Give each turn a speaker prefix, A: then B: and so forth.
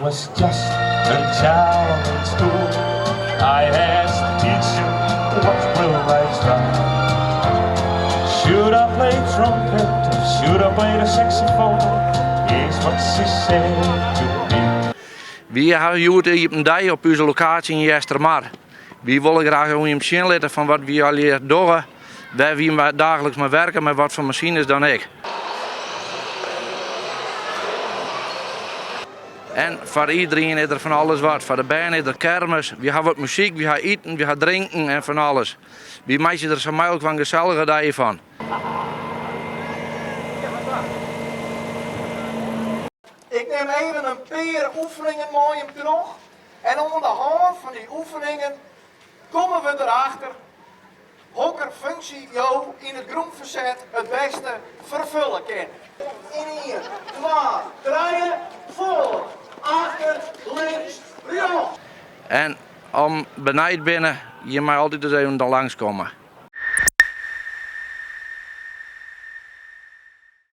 A: was just a child in school. I asked the teacher, what will I try? Should I play trumpet or should I play the saxophone? Is what she said to me.
B: We hebben hier een dag op onze locatie in Jestermar. We willen graag een zien laten van wat we al hier doen. Waar we dagelijks mee werken met wat voor machines dan ik. En voor iedereen is er van alles wat. Voor de band is er kermis. We hebben wat muziek, we gaan eten, we gaan drinken en van alles. We maken er zo mogelijk van gezellige dagen van.
C: Ik neem even een paar oefeningen mooi hem terug. En onder de hand van die oefeningen komen we erachter welke functie jou in het groenverzet het beste vervullen kan. In 1, 2, 3, voor, achter, links, rechts.
B: En om beneden binnen, je mag altijd eens even langskomen.